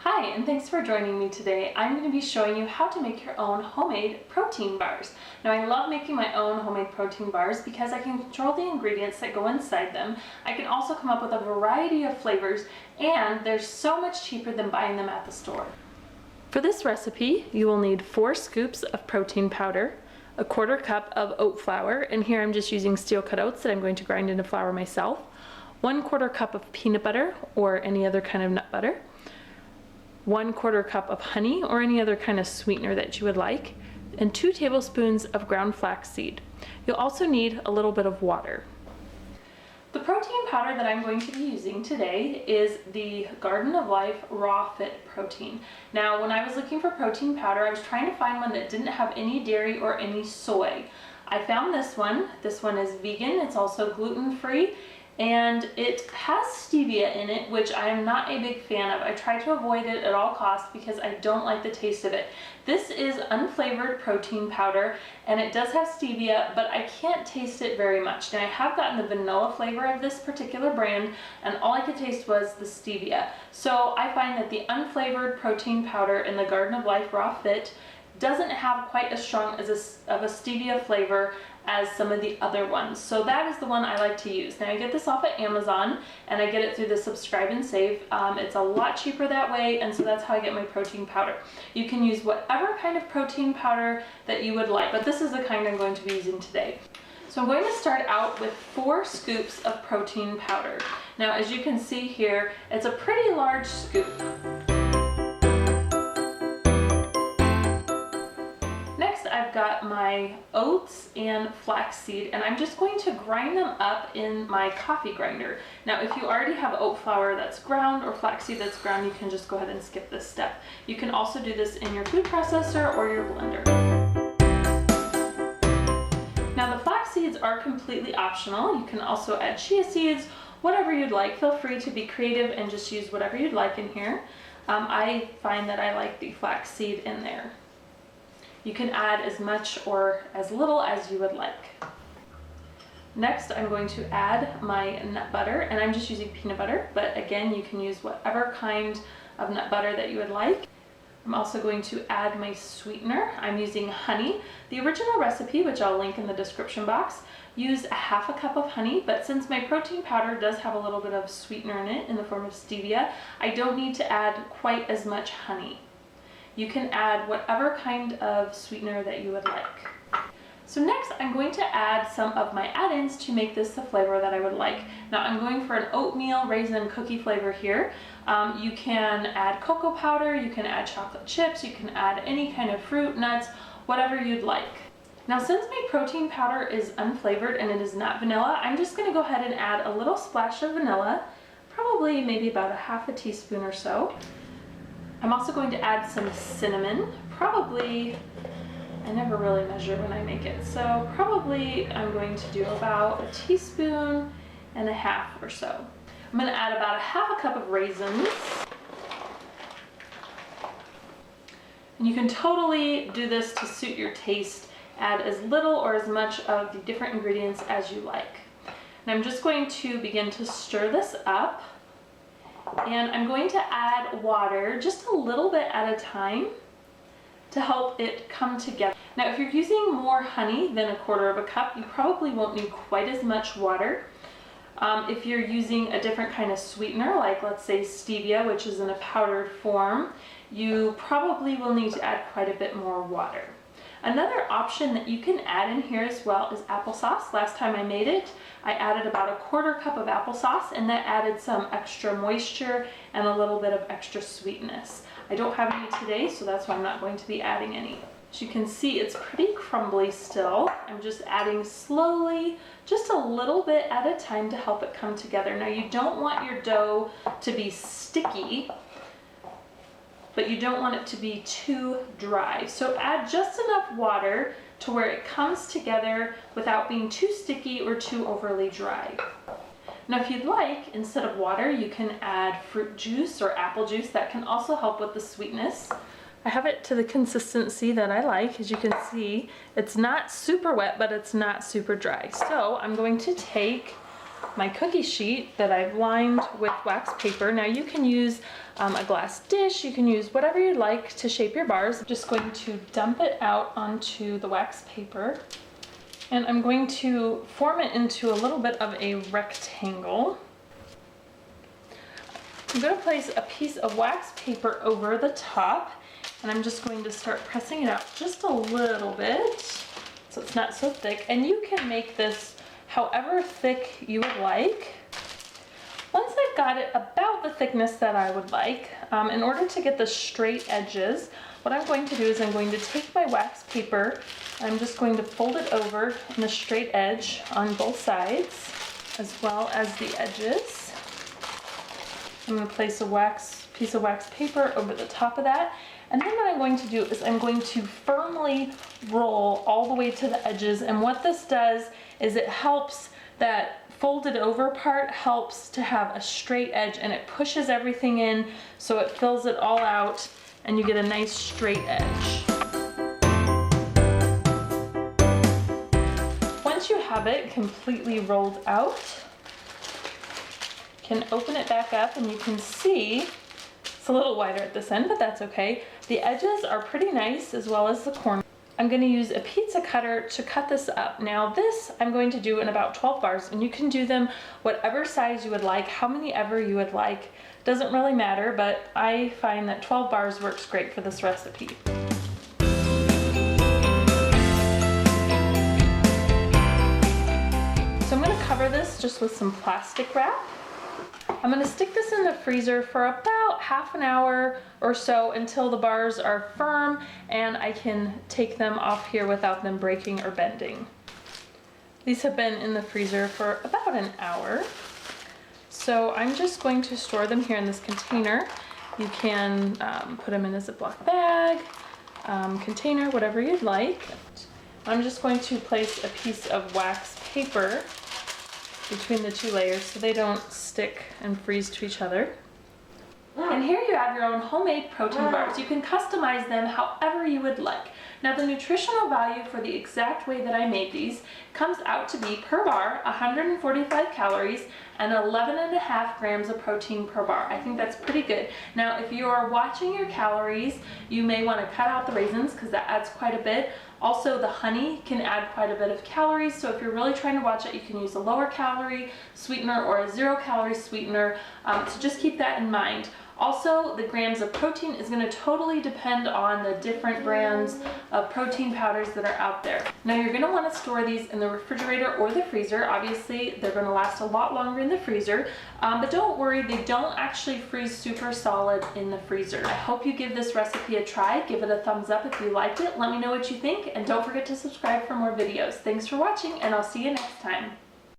Hi, and thanks for joining me today. I'm going to be showing you how to make your own homemade protein bars. Now, I love making my own homemade protein bars because I can control the ingredients that go inside them. I can also come up with a variety of flavors, and they're so much cheaper than buying them at the store. For this recipe, you will need 4 scoops of protein powder, a 1/4 cup of oat flour, and here I'm just using steel cut oats that I'm going to grind into flour myself, 1/4 cup of peanut butter or any other kind of nut butter, 1/4 cup of honey or any other kind of sweetener that you would like, and 2 tablespoons of ground flaxseed. You'll also need a little bit of water. The protein powder that I'm going to be using today is the Garden of Life Raw Fit Protein. Now, when I was looking for protein powder, I was trying to find one that didn't have any dairy or any soy. I found this one. This one is vegan. It's also gluten-free. And it has stevia in it, which I am not a big fan of. I try to avoid it at all costs because I don't like the taste of it. This is unflavored protein powder, and it does have stevia, but I can't taste it very much. Now, I have gotten the vanilla flavor of this particular brand, and all I could taste was the stevia. So I find that the unflavored protein powder in the Garden of Life Raw Fit doesn't have quite as strong as of a stevia flavor as some of the other ones. So that is the one I like to use. Now, I get this off of Amazon, and I get it through the Subscribe and Save. It's a lot cheaper that way, and so that's how I get my protein powder. You can use whatever kind of protein powder that you would like, but this is the kind I'm going to be using today. So I'm going to start out with 4 scoops of protein powder. Now, as you can see here, it's a pretty large scoop. I've got my oats and flaxseed, and I'm just going to grind them up in my coffee grinder. Now, if you already have oat flour that's ground or flaxseed that's ground, you can just go ahead and skip this step. You can also do this in your food processor or your blender. Now, the flax seeds are completely optional. You can also add chia seeds, whatever you'd like. Feel free to be creative and just use whatever you'd like in here. I find that I like the flax seed in there. You can add as much or as little as you would like. Next, I'm going to add my nut butter, and I'm just using peanut butter, but again, you can use whatever kind of nut butter that you would like. I'm also going to add my sweetener. I'm using honey. The original recipe, which I'll link in the description box, used 1/2 cup of honey, but since my protein powder does have a little bit of sweetener in it in the form of stevia, I don't need to add quite as much honey. You can add whatever kind of sweetener that you would like. So next, I'm going to add some of my add-ins to make this the flavor that I would like. Now, I'm going for an oatmeal raisin cookie flavor here. You can add cocoa powder, you can add chocolate chips, you can add any kind of fruit, nuts, whatever you'd like. Now, since my protein powder is unflavored and it is not vanilla, I'm just going to go ahead and add a little splash of vanilla, probably maybe about 1/2 teaspoon or so. I'm also going to add some cinnamon, probably, I never really measure when I make it, so probably I'm going to do about 1.5 teaspoons or so. I'm going to add about 1/2 cup of raisins. And you can totally do this to suit your taste. Add as little or as much of the different ingredients as you like. And I'm just going to begin to stir this up. And I'm going to add water just a little bit at a time to help it come together. Now, if you're using more honey than 1/4 cup, you probably won't need quite as much water. If you're using a different kind of sweetener, like let's say stevia, which is in a powdered form, you probably will need to add quite a bit more water. Another option that you can add in here as well is applesauce. Last time I made it, I added about 1/4 cup of applesauce, and that added some extra moisture and a little bit of extra sweetness. I don't have any today, so that's why I'm not going to be adding any. As you can see, it's pretty crumbly still. I'm just adding slowly, just a little bit at a time to help it come together. Now, you don't want your dough to be sticky, but you don't want it to be too dry. So add just enough water to where it comes together without being too sticky or too overly dry. Now, if you'd like, instead of water, you can add fruit juice or apple juice. That can also help with the sweetness. I have it to the consistency that I like. As you can see, it's not super wet, but it's not super dry. So I'm going to take my cookie sheet that I've lined with wax paper. Now you can use a glass dish, you can use whatever you'd like to shape your bars. I'm just going to dump it out onto the wax paper, and I'm going to form it into a little bit of a rectangle. I'm going to place a piece of wax paper over the top, and I'm just going to start pressing it out just a little bit so it's not so thick. And you can make this however thick you would like. Once I've got it about the thickness that I would like, in order to get the straight edges, what I'm going to do is I'm going to take my wax paper, I'm just going to fold it over in a straight edge on both sides, as well as the edges. I'm going to place a piece of wax paper over the top of that. And then what I'm going to do is I'm going to firmly roll all the way to the edges. And what this does is it helps, that folded over part helps to have a straight edge, and it pushes everything in so it fills it all out and you get a nice straight edge. Once you have it completely rolled out, you can open it back up and you can see it's a little wider at this end, but that's okay. The edges are pretty nice, as well as the corner. I'm going to use a pizza cutter to cut this up. Now this I'm going to do in about 12 bars, and you can do them whatever size you would like, how many ever you would like. Doesn't really matter, but I find that 12 bars works great for this recipe. So I'm going to cover this just with some plastic wrap. I'm going to stick this in the freezer for about half an hour or so until the bars are firm and I can take them off here without them breaking or bending. These have been in the freezer for about an hour. So I'm just going to store them here in this container. You can put them in a Ziploc bag, container, whatever you'd like. I'm just going to place a piece of wax paper between the two layers so they don't stick and freeze to each other. And here you have your own homemade protein bars. You can customize them however you would like. Now the nutritional value for the exact way that I made these comes out to be per bar 145 calories and 11.5 grams of protein per bar. I think that's pretty good. Now if you are watching your calories, you may want to cut out the raisins because that adds quite a bit. Also the honey can add quite a bit of calories, so if you're really trying to watch it, you can use a lower calorie sweetener or a 0 calorie sweetener, so just keep that in mind. Also, the grams of protein is going to totally depend on the different brands of protein powders that are out there. Now you're going to want to store these in the refrigerator or the freezer. Obviously, they're going to last a lot longer in the freezer, but don't worry, they don't actually freeze super solid in the freezer. I hope you give this recipe a try. Give it a thumbs up if you liked it. Let me know what you think, and don't forget to subscribe for more videos. Thanks for watching, and I'll see you next time.